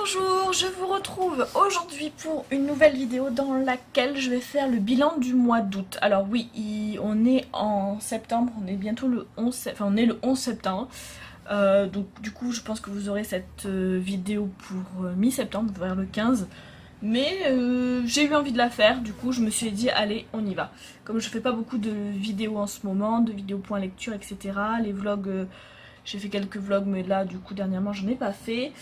Bonjour, je vous retrouve aujourd'hui pour une nouvelle vidéo dans laquelle je vais faire le bilan du mois d'août. Alors oui, on est en septembre, on est bientôt le 11, enfin on est le 11 septembre. Donc du coup je pense que vous aurez cette vidéo pour mi-septembre, vers le 15. Mais j'ai eu envie de la faire, du coup je me suis dit allez on y va. Comme je fais pas beaucoup de vidéos en ce moment, de vidéos point lecture etc. Les vlogs, j'ai fait quelques vlogs mais là du coup dernièrement j'en ai pas fait.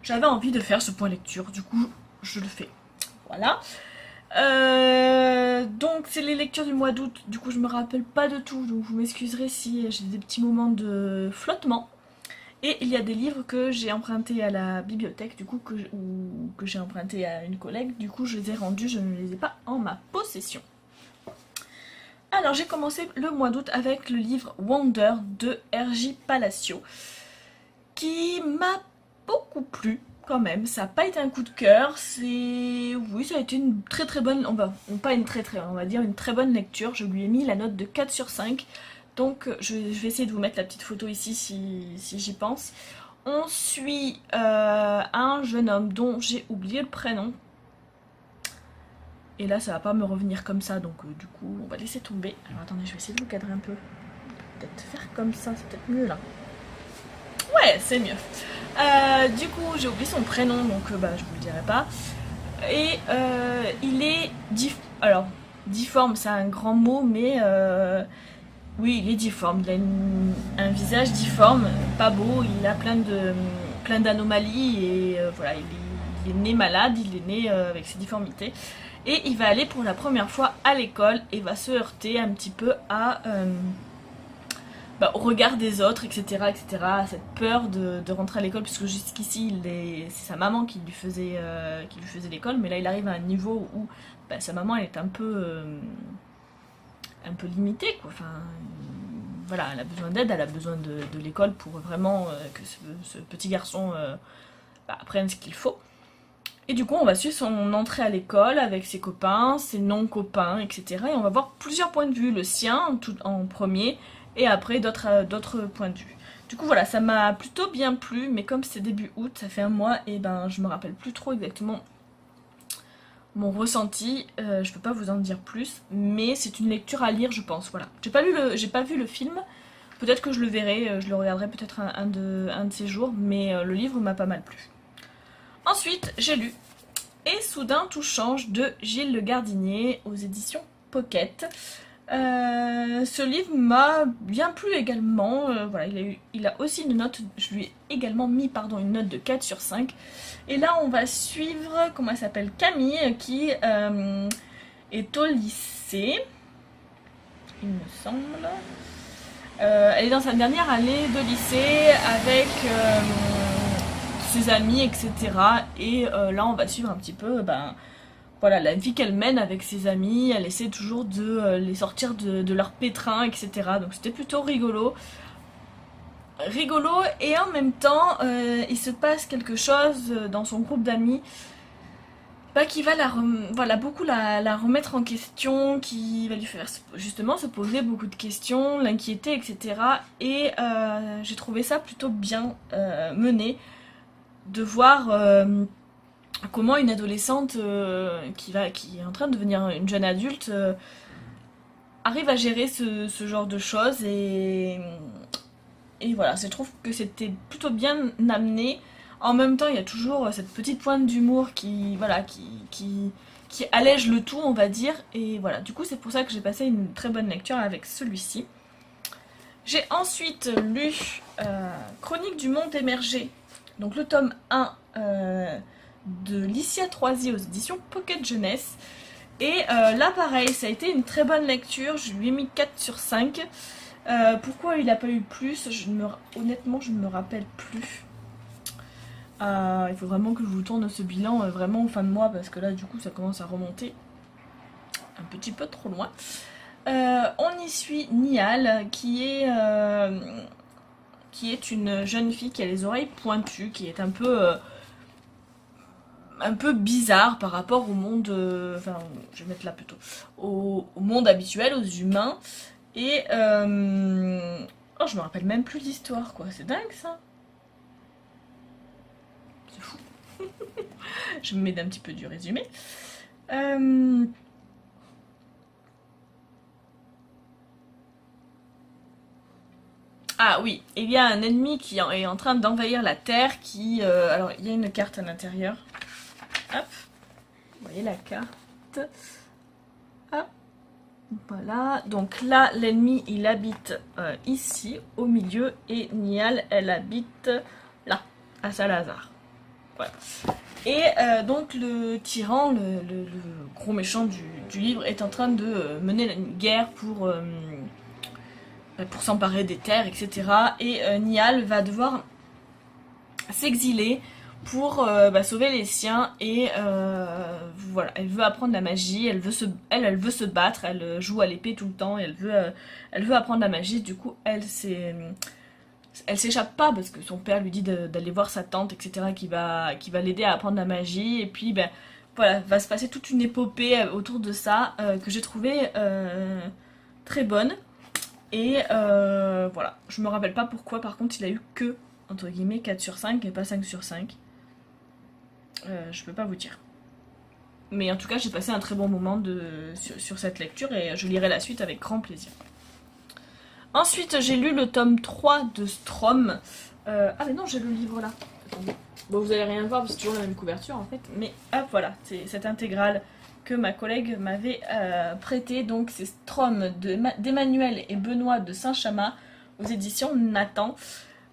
J'avais envie de faire ce point lecture, du coup je le fais. Voilà. Donc c'est les lectures du mois d'août, du coup je me rappelle pas de tout, donc vous m'excuserez si j'ai des petits moments de flottement. Et il y a des livres que j'ai empruntés à la bibliothèque, du coup, ou que j'ai empruntés à une collègue, du coup je les ai rendus, je ne les ai pas en ma possession. Alors j'ai commencé le mois d'août avec le livre Wonder de R.J. Palacio, qui m'a beaucoup plu quand même. Ça n'a pas été un coup de cœur, oui, ça a été une très bonne, on va dire une très bonne lecture. Je lui ai mis la note de 4 sur 5. Donc je vais essayer de vous mettre la petite photo ici si j'y pense. On suit un jeune homme dont j'ai oublié le prénom. Et là ça va pas me revenir comme ça, donc du coup on va laisser tomber. Alors attendez, je vais essayer de vous cadrer un peu. Peut-être faire comme ça, c'est peut-être mieux là. Ouais, c'est mieux. Du coup j'ai oublié son prénom, donc je vous le dirai pas. Et il est alors difforme, c'est un grand mot, mais oui, il est difforme, il a un visage difforme, pas beau, il a plein d'anomalies et voilà, il est né malade, il est né avec ses difformités. Et il va aller pour la première fois à l'école et va se heurter un petit peu au regard des autres, etc., à cette peur de rentrer à l'école, puisque jusqu'ici c'est sa maman qui lui faisait l'école, mais là il arrive à un niveau où sa maman elle est un peu limitée, quoi. Enfin, voilà, elle a besoin d'aide, elle a besoin de l'école pour vraiment que ce petit garçon apprenne ce qu'il faut. Et du coup, on va suivre son entrée à l'école avec ses copains, ses non-copains, etc. Et on va voir plusieurs points de vue, le sien tout en premier, et après d'autres points de vue. Du coup, voilà, ça m'a plutôt bien plu, mais comme c'est début août, ça fait un mois, et je me rappelle plus trop exactement mon ressenti, je peux pas vous en dire plus, mais c'est une lecture à lire, je pense. Voilà. J'ai pas vu le film, peut-être que je le verrai, je le regarderai peut-être un de ces jours, mais le livre m'a pas mal plu. Ensuite, j'ai lu Et soudain tout change de Gilles Le Gardinier aux éditions Pocket. Ce livre m'a bien plu également. Voilà, il a aussi une note, je lui ai également mis une note de 4 sur 5. Et là on va suivre, comment elle s'appelle, Camille, qui est au lycée, il me semble. Elle est dans sa dernière année de lycée avec ses amis, etc. Et là on va suivre un petit peu voilà, la vie qu'elle mène avec ses amis. Elle essaie toujours de les sortir de leur pétrin, etc. Donc c'était plutôt rigolo. Et en même temps il se passe quelque chose dans son groupe d'amis qui va beaucoup la remettre en question, qui va lui faire justement se poser beaucoup de questions, l'inquiéter, etc. Et j'ai trouvé ça plutôt bien mené, de voir comment une adolescente qui est en train de devenir une jeune adulte arrive à gérer ce genre de choses, et voilà, je trouve que c'était plutôt bien amené. En même temps, il y a toujours cette petite pointe d'humour qui allège le tout, on va dire. Et voilà, du coup, c'est pour ça que j'ai passé une très bonne lecture avec celui-ci. J'ai ensuite lu Chronique du monde émergé, donc le tome 1 de Licia Troisi aux éditions Pocket Jeunesse. Et là, pareil, ça a été une très bonne lecture. Je lui ai mis 4 sur 5. Pourquoi il n'a pas eu plus, honnêtement, je ne me rappelle plus. Il faut vraiment que je vous tourne ce bilan vraiment en fin de mois, parce que là, du coup, ça commence à remonter un petit peu trop loin. On y suit Nial, qui est une jeune fille qui a les oreilles pointues, qui est un peu bizarre par rapport au monde, je vais mettre là plutôt, au monde habituel, aux humains. Et oh, je me rappelle même plus l'histoire, quoi. C'est dingue ça. C'est fou. Je me mets un petit peu du résumé. Ah oui, il y a un ennemi qui est en train d'envahir la Terre qui... alors, il y a une carte à l'intérieur. Hop. Vous voyez la carte. Hop. Voilà. Donc là, l'ennemi, il habite ici, au milieu. Et Niall, elle habite là, à Salazar. Voilà. Et donc le tyran, le gros méchant du livre, est en train de mener une guerre pour s'emparer des terres, etc. Et Niall va devoir s'exiler pour sauver les siens. Et voilà, elle veut apprendre la magie, elle veut se battre, elle joue à l'épée tout le temps, et elle veut apprendre la magie. Du coup, elle s'échappe pas parce que son père lui dit d'aller voir sa tante, etc., qui va l'aider à apprendre la magie. Et puis, ben voilà, va se passer toute une épopée autour de ça que j'ai trouvé très bonne. Et voilà, je me rappelle pas pourquoi, par contre, il a eu que, entre guillemets, 4 sur 5 et pas 5 sur 5. Je peux pas vous dire. Mais en tout cas, j'ai passé un très bon moment sur cette lecture et je lirai la suite avec grand plaisir. Ensuite, j'ai lu le tome 3 de Strom. Ah mais non, j'ai le livre là. Attendez. Bon, vous allez rien voir, parce que c'est toujours la même couverture en fait. Mais hop, voilà, c'est cette intégrale que ma collègue m'avait prêtée. Donc c'est Strom d'Emmanuel et Benoît de Saint-Chamas aux éditions Nathan.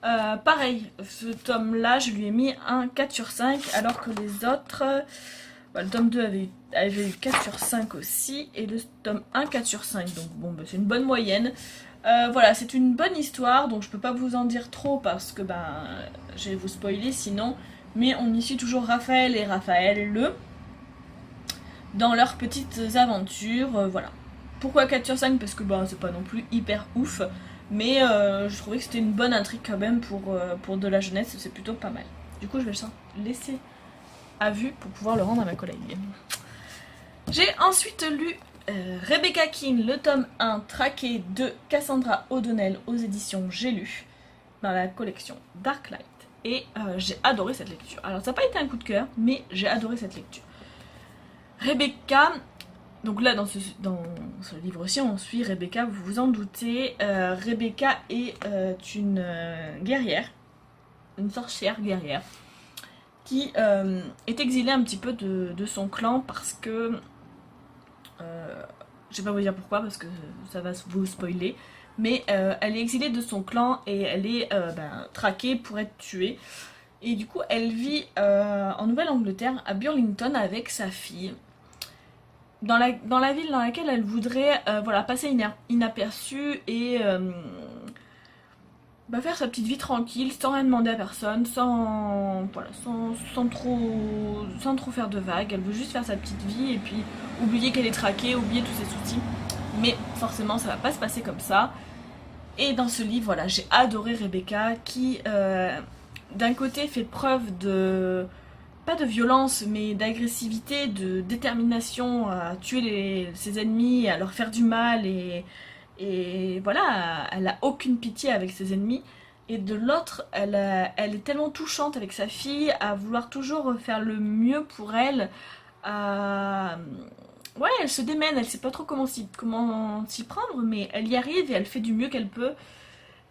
Pareil, ce tome-là, je lui ai mis un 4 sur 5, alors que les autres... le tome 2 avait eu 4 sur 5 aussi, et le tome 1 4 sur 5, donc bon, c'est une bonne moyenne. Voilà, c'est une bonne histoire, donc je peux pas vous en dire trop parce que je vais vous spoiler sinon, mais on y suit toujours Raphaël et Raphaël dans leurs petites aventures, voilà. Pourquoi 4 sur 5? Parce que c'est pas non plus hyper ouf, mais je trouvais que c'était une bonne intrigue quand même pour de la jeunesse, c'est plutôt pas mal. Du coup, je vais le laisser à vue pour pouvoir le rendre à ma collègue. J'ai ensuite lu Rebecca King, le tome 1, traqué de Cassandra O'Donnell aux éditions J'ai lu, dans la collection Darklight. Et j'ai adoré cette lecture. Alors ça n'a pas été un coup de cœur, mais j'ai adoré cette lecture. Rebecca, donc là dans ce livre-ci, on suit Rebecca, vous vous en doutez. Rebecca est une guerrière, une sorcière guerrière, qui est exilée un petit peu de son clan parce que... je vais pas vous dire pourquoi parce que ça va vous spoiler, mais elle est exilée de son clan et elle est traquée pour être tuée. Et du coup, elle vit en Nouvelle-Angleterre, à Burlington, avec sa fille. Dans la ville dans laquelle elle voudrait passer inaperçue et faire sa petite vie tranquille, sans rien demander à personne, sans trop faire de vagues. Elle veut juste faire sa petite vie et puis oublier qu'elle est traquée, oublier tous ses soucis. Mais forcément, ça va pas se passer comme ça. Et dans ce livre, voilà, j'ai adoré Rebecca qui, d'un côté, fait preuve de... pas de violence, mais d'agressivité, de détermination à tuer ses ennemis, à leur faire du mal et voilà, elle a aucune pitié avec ses ennemis. Et de l'autre, elle est tellement touchante avec sa fille, à vouloir toujours faire le mieux pour elle. Ouais, elle se démène, elle sait pas trop comment s'y prendre, mais elle y arrive et elle fait du mieux qu'elle peut.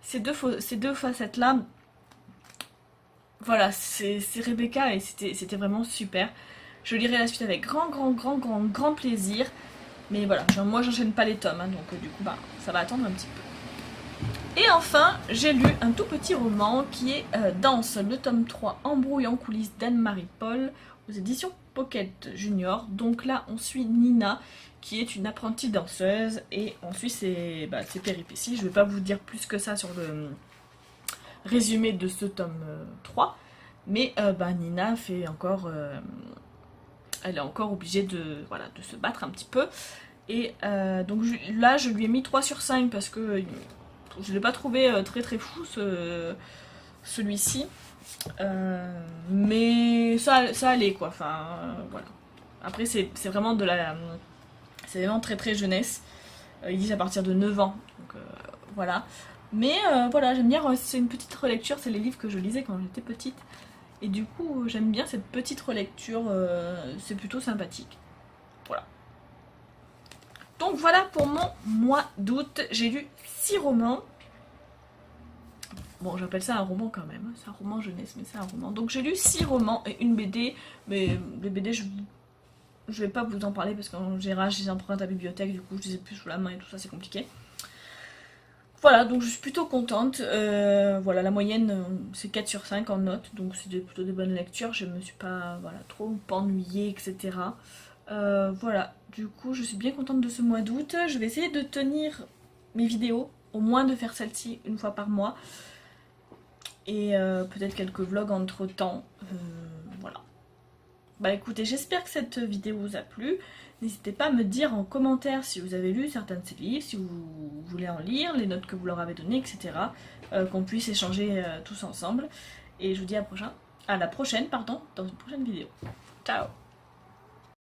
Ces deux facettes-là, voilà, c'est Rebecca et c'était vraiment super. Je lirai la suite avec grand plaisir. Mais voilà, moi j'enchaîne pas les tomes, donc du coup ça va attendre un petit peu. Et enfin, j'ai lu un tout petit roman qui est Danse, le tome 3, Embrouille en coulisses d'Anne-Marie Paul, aux éditions Pocket Junior. Donc là, on suit Nina, qui est une apprentie danseuse, et on suit ses péripéties. Je vais pas vous dire plus que ça sur le résumé de ce tome 3, mais Nina fait encore... elle est encore obligée de se battre un petit peu. Et donc là, je lui ai mis 3 sur 5 parce que je ne l'ai pas trouvé très fou celui-ci. Mais ça allait quoi. Enfin, voilà. Après, c'est vraiment c'est vraiment très jeunesse. Ils disent à partir de 9 ans. Donc voilà. Mais voilà, j'aime bien. C'est une petite relecture. C'est les livres que je lisais quand j'étais petite. Et du coup, j'aime bien cette petite relecture, c'est plutôt sympathique. Voilà. Donc voilà pour mon mois d'août. J'ai lu 6 romans. Bon, j'appelle ça un roman quand même. C'est un roman jeunesse, mais c'est un roman. Donc j'ai lu 6 romans et une BD. Mais les BD, je vais pas vous en parler parce qu'en général, je les emprunte à la bibliothèque. Du coup, je les ai plus sous la main et tout ça, c'est compliqué. Voilà, donc je suis plutôt contente. Voilà, la moyenne, c'est 4 sur 5 en notes. Donc c'est plutôt des bonnes lectures. Je me suis pas trop ennuyée, etc. Voilà, du coup, je suis bien contente de ce mois d'août. Je vais essayer de tenir mes vidéos, au moins de faire celle-ci une fois par mois. Et peut-être quelques vlogs entre temps. Voilà. Bah écoutez, j'espère que cette vidéo vous a plu. N'hésitez pas à me dire en commentaire si vous avez lu certains de ces livres, si vous voulez en lire, les notes que vous leur avez données, etc. Qu'on puisse échanger tous ensemble. Et je vous dis à la prochaine, dans une prochaine vidéo. Ciao!